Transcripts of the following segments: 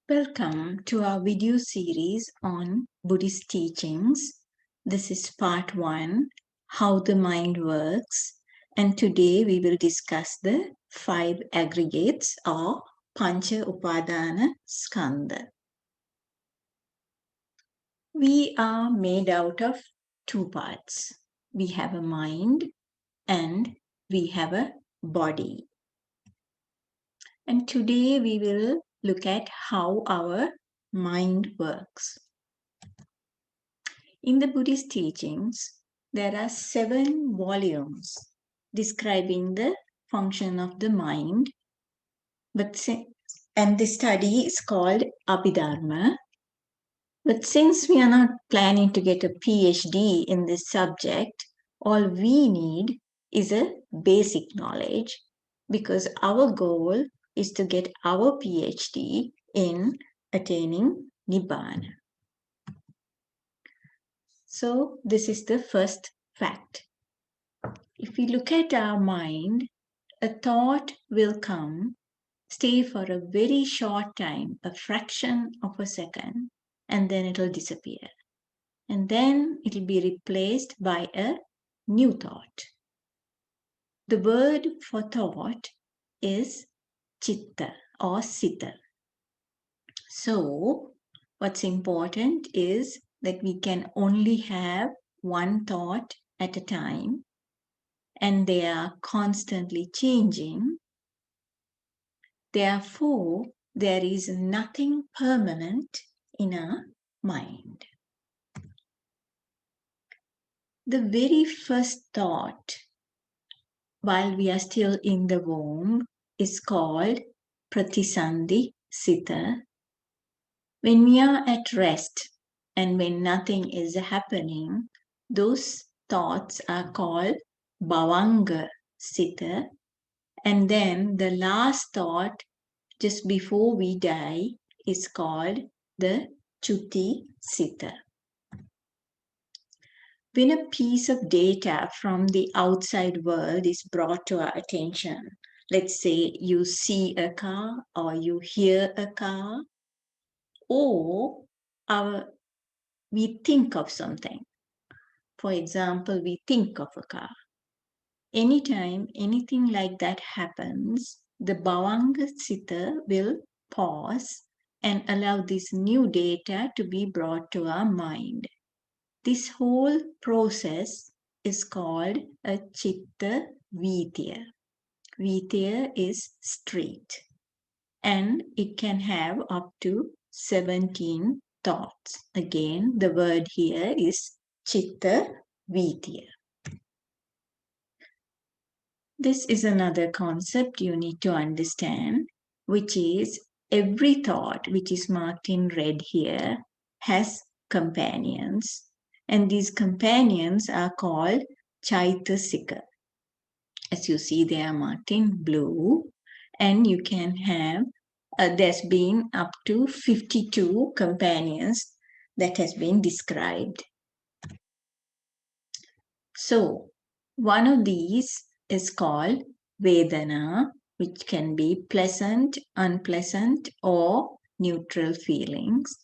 Welcome to our video series on Buddhist teachings. This is part 1, How the Mind Works. And today we will discuss the 5 aggregates or Pancha, Upadana, Skanda. We are made out of 2 parts. We have a mind and we have a body. And today we will look at how our mind works. In the Buddhist teachings, there are 7 volumes describing the function of the mind. And the study is called Abhidharma. But since we are not planning to get a PhD in this subject, all we need is a basic knowledge, because our goal is to get our PhD in attaining Nibbana. So this is the first fact. If we look at our mind, a thought will come, stay for a very short time, a fraction of a second, and then it will disappear. And then it will be replaced by a new thought. The word for thought is chitta or sita. So what's important is that we can only have one thought at a time, and they are constantly changing. Therefore, there is nothing permanent in our mind. The very first thought, while we are still in the womb, is called pratisandhi sita. When we are at rest and when nothing is happening, those thoughts are called bhavanga sita. And then the last thought, just before we die, is called the chuti sita. When a piece of data from the outside world is brought to our attention, let's say you see a car or you hear a car, or we think of something. For example, we think of a car. Anytime anything like that happens, the bhavanga sita will pause and allow this new data to be brought to our mind. This whole process is called a chitta vidya. Vidya is street, and it can have up to 17 thoughts. Again, the word here is chitta vidya. This is another concept you need to understand, which is every thought which is marked in red here has companions, and these companions are called chaitasika. As you see, they are marked in blue, and you can have, there's been up to 52 companions that has been described. So, one of these is called Vedana, which can be pleasant, unpleasant, or neutral feelings.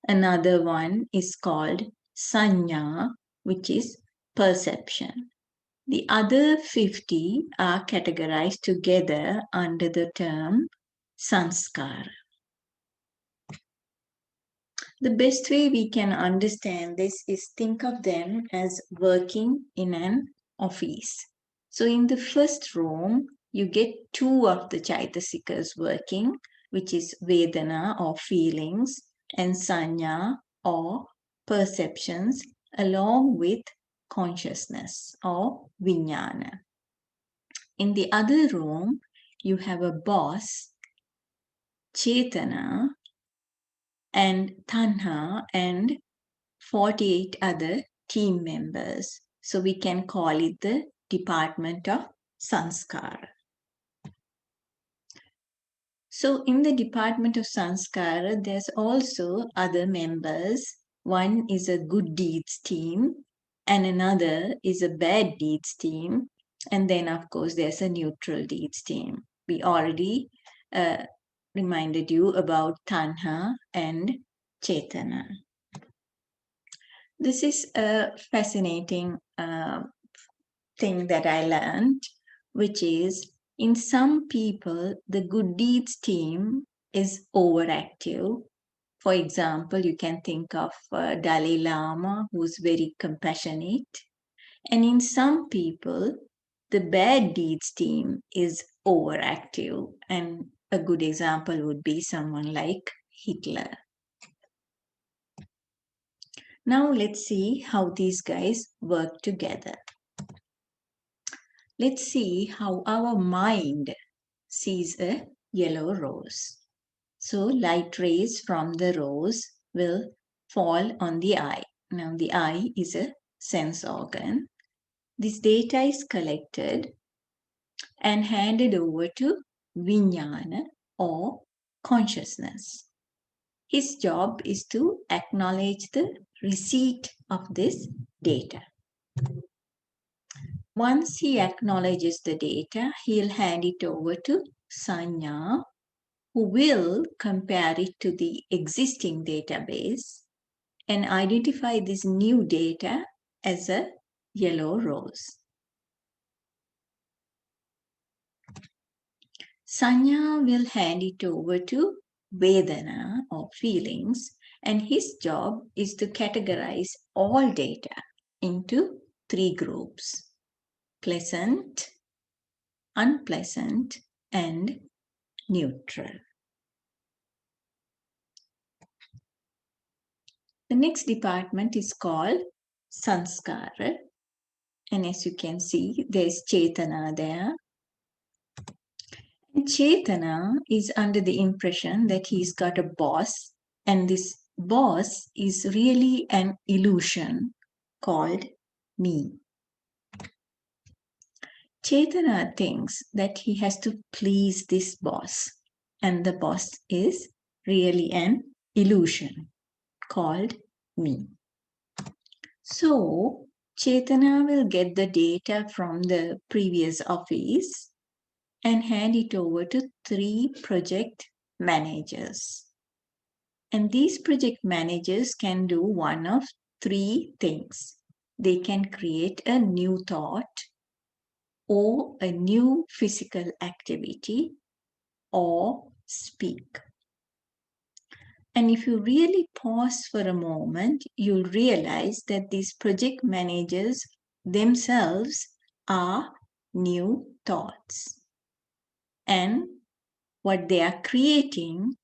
Another one is called Sanya, which is perception. The other 50 are categorized together under the term Sanskara. The best way we can understand this is think of them as working in an office. So in the first room, you get 2 of the chaitasikas working, which is Vedana or feelings and Sanya or perceptions, along with consciousness or Vijnana. In the other room, you have a boss, Chetana, and Tanha, and 48 other team members. So we can call it the Department of Sanskara. So in the Department of Sanskara, there's also other members. One is a good deeds team, and another is a bad deeds team. And then, of course, there's a neutral deeds team. We already reminded you about Tanha and Chetana. This is a fascinating thing that I learned, which is in some people, the good deeds team is overactive. For example, you can think of Dalai Lama, who's very compassionate. And in some people, the bad deeds team is overactive. And a good example would be someone like Hitler. Now let's see how these guys work together. Let's see how our mind sees a yellow rose. So light rays from the rose will fall on the eye. Now the eye is a sense organ. This data is collected and handed over to Vijnana or consciousness. His job is to acknowledge the receipt of this data. Once he acknowledges the data, he'll hand it over to Sanya, who will compare it to the existing database and identify this new data as a yellow rose. Sanya will hand it over to Vedana or feelings, and his job is to categorize all data into 3 groups: pleasant, unpleasant, and neutral. The next department is called Sanskara, and as you can see, there's Chetana there. And Chetana is under the impression that he's got a boss, and this boss is really an illusion called me. Chetana thinks that he has to please this boss, and the boss is really an illusion called me. So, Chetana will get the data from the previous office and hand it over to 3 project managers. And these project managers can do one of 3 things. They can create a new thought, or a new physical activity, or speak. And if you really pause for a moment, you'll realize that these project managers themselves are new thoughts. And what they are creating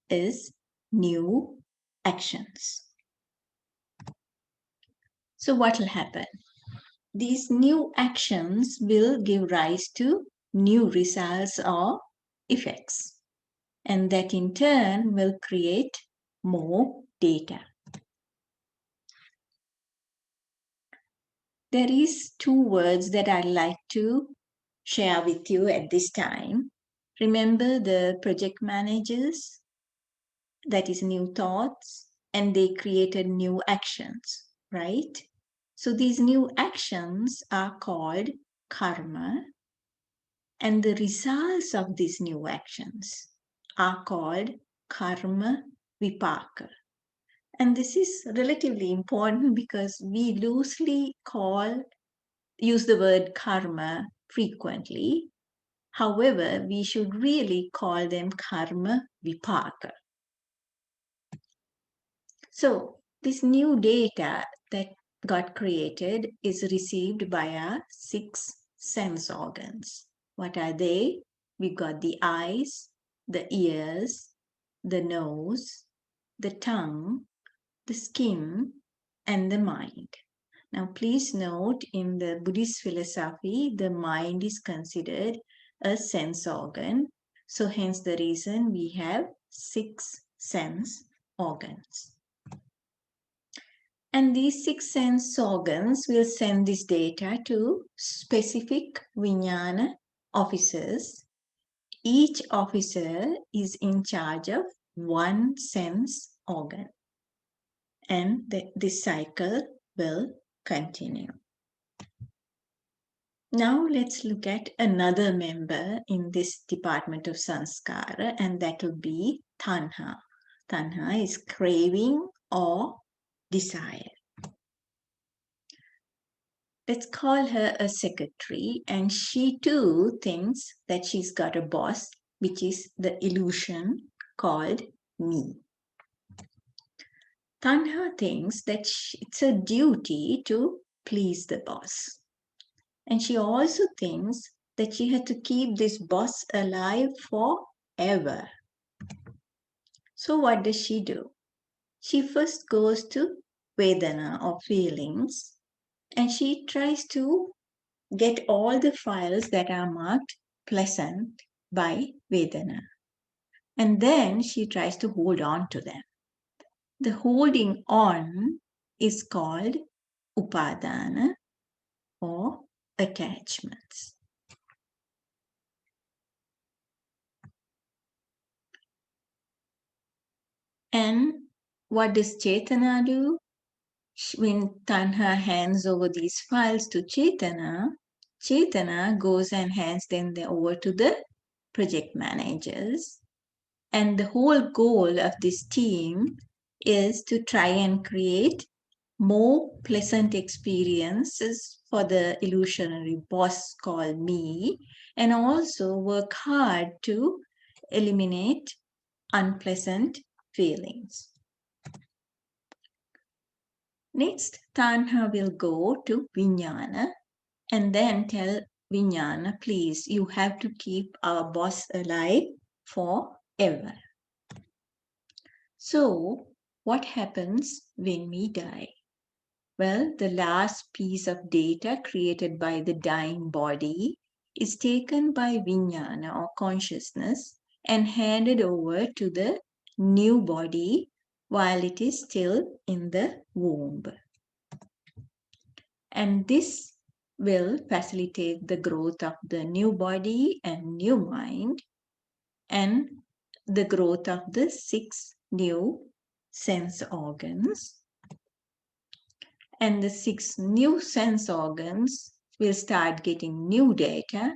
is new actions. So what will happen? These new actions will give rise to new results or effects. And that in turn will create more data. There is 2 words that I'd like to share with you at this time. Remember the project managers, that is new thoughts, and they created new actions, right? So these new actions are called karma, and the results of these new actions are called karma vipaka. And this is relatively important because we loosely use the word karma frequently. However, we should really call them karma vipaka. So this new data that got created is received by our 6 sense organs. What are they? We've got the eyes, the ears, the nose, the tongue, the skin, and the mind. Now, please note in the Buddhist philosophy, the mind is considered a sense organ. So hence the reason we have 6 sense organs. And these 6 sense organs will send this data to specific Vijnana officers. Each officer is in charge of 1 sense organ. And this cycle will continue. Now let's look at another member in this department of sanskara, and that will be tanha. Tanha is craving or desire. Let's call her a secretary, and she too thinks that she's got a boss, which is the illusion called me. Tanha thinks that it's a duty to please the boss. And she also thinks that she had to keep this boss alive forever. So what does she do? She first goes to Vedana or feelings, and she tries to get all the files that are marked pleasant by Vedana. And then she tries to hold on to them. The holding on is called Upadana or attachments. And what does Chetana do? When Tanha hands over these files to Chetana, Chetana goes and hands them over to the project managers. And the whole goal of this team is to try and create more pleasant experiences for the illusionary boss called me, and also work hard to eliminate unpleasant feelings. Next, Tanha will go to Vijnana and then tell Vijnana, please, you have to keep our boss alive forever. So, what happens when we die? Well, the last piece of data created by the dying body is taken by Vijnana or consciousness and handed over to the new body while it is still in the womb. And this will facilitate the growth of the new body and new mind and the growth of the 6 new sense organs. And the 6 new sense organs will start getting new data,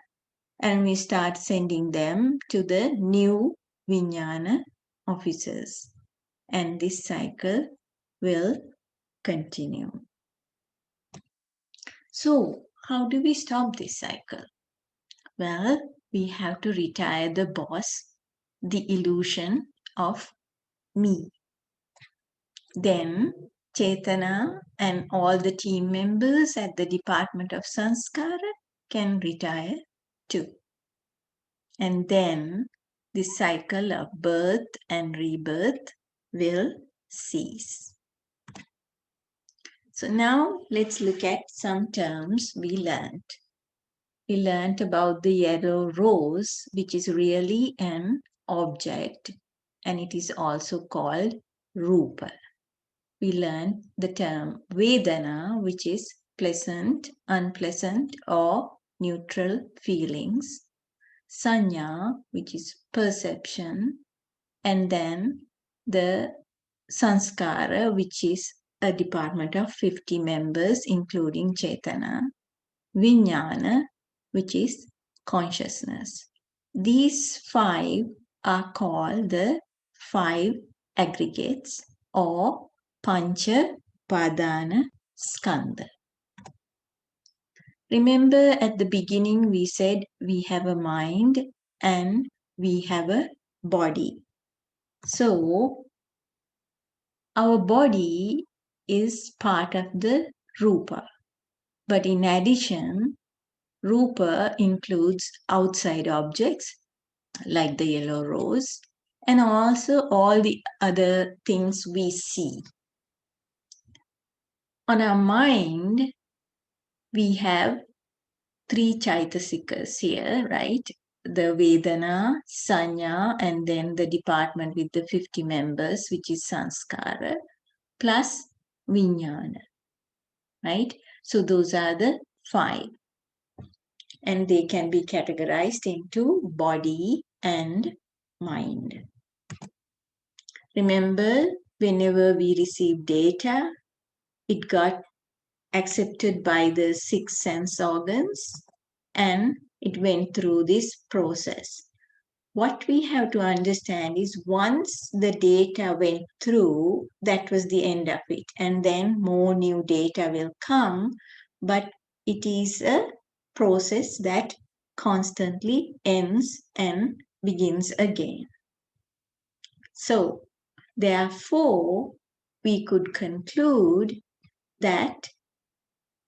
and we start sending them to the new Vijnana officers. And this cycle will continue. So, how do we stop this cycle? Well, we have to retire the boss, the illusion of me. Then Chetana and all the team members at the Department of Sanskara can retire too. And then the cycle of birth and rebirth will cease. So now let's look at some terms we learned. We learned about the yellow rose, which is really an object, and it is also called Rupa. We learned the term Vedana, which is pleasant, unpleasant, or neutral feelings. Sanya, which is perception, and then the Sanskara, which is a department of 50 members, including Chetana. Vijnana, which is consciousness. These 5 are called the 5 aggregates or Pancha, Upadana, Skanda. Remember at the beginning we said we have a mind and we have a body. So our body is part of the Rupa. But in addition, Rupa includes outside objects like the yellow rose and also all the other things we see. On our mind, we have 3 chaitasikas here, right? The Vedana, Sanya, and then the department with the 50 members, which is Sanskara, plus Vijnana, right? So those are the 5. And they can be categorized into body and mind. Remember, whenever we receive data, it got accepted by the 6 sense organs, and it went through this process. What we have to understand is once the data went through, that was the end of it. And then more new data will come, but it is a process that constantly ends and begins again. So, therefore, we could conclude that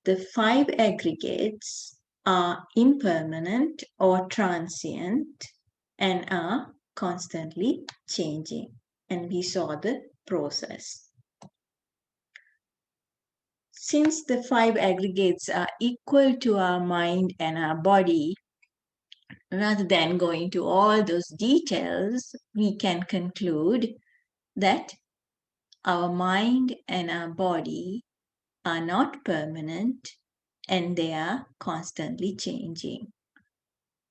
the 5 aggregates are impermanent or transient and are constantly changing. And we saw the process. Since the 5 aggregates are equal to our mind and our body, rather than going to all those details, we can conclude that our mind and our body are not permanent and they are constantly changing.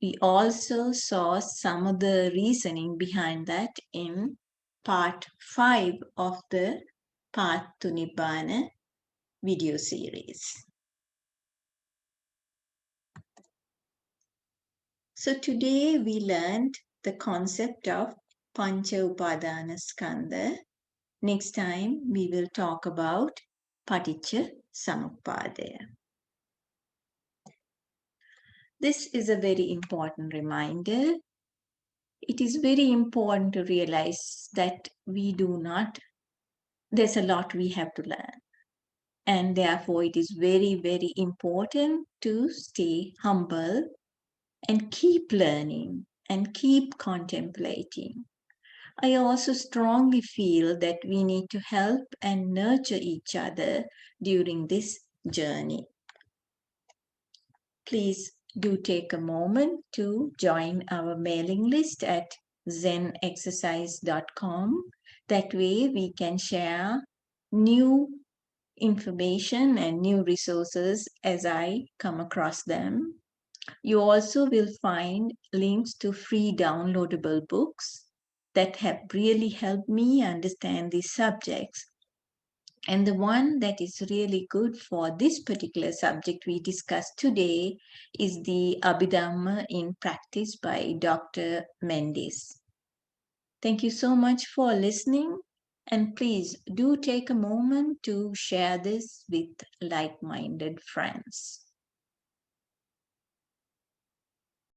We also saw some of the reasoning behind that in part 5 of the Path to Nibbana video series. So today we learned the concept of Pancha Upadana Skanda. Next time we will talk about Paticca Samuppada. This is a very important reminder. It is very important to realize that there's a lot we have to learn. And therefore, it is very, very important to stay humble and keep learning and keep contemplating. I also strongly feel that we need to help and nurture each other during this journey. Please do take a moment to join our mailing list at zenexercise.com. That way we can share new information and new resources as I come across them. You also will find links to free downloadable books that have really helped me understand these subjects. And the one that is really good for this particular subject we discussed today is the Abhidhamma in Practice by Dr. Mendes. Thank you so much for listening, and please do take a moment to share this with like-minded friends.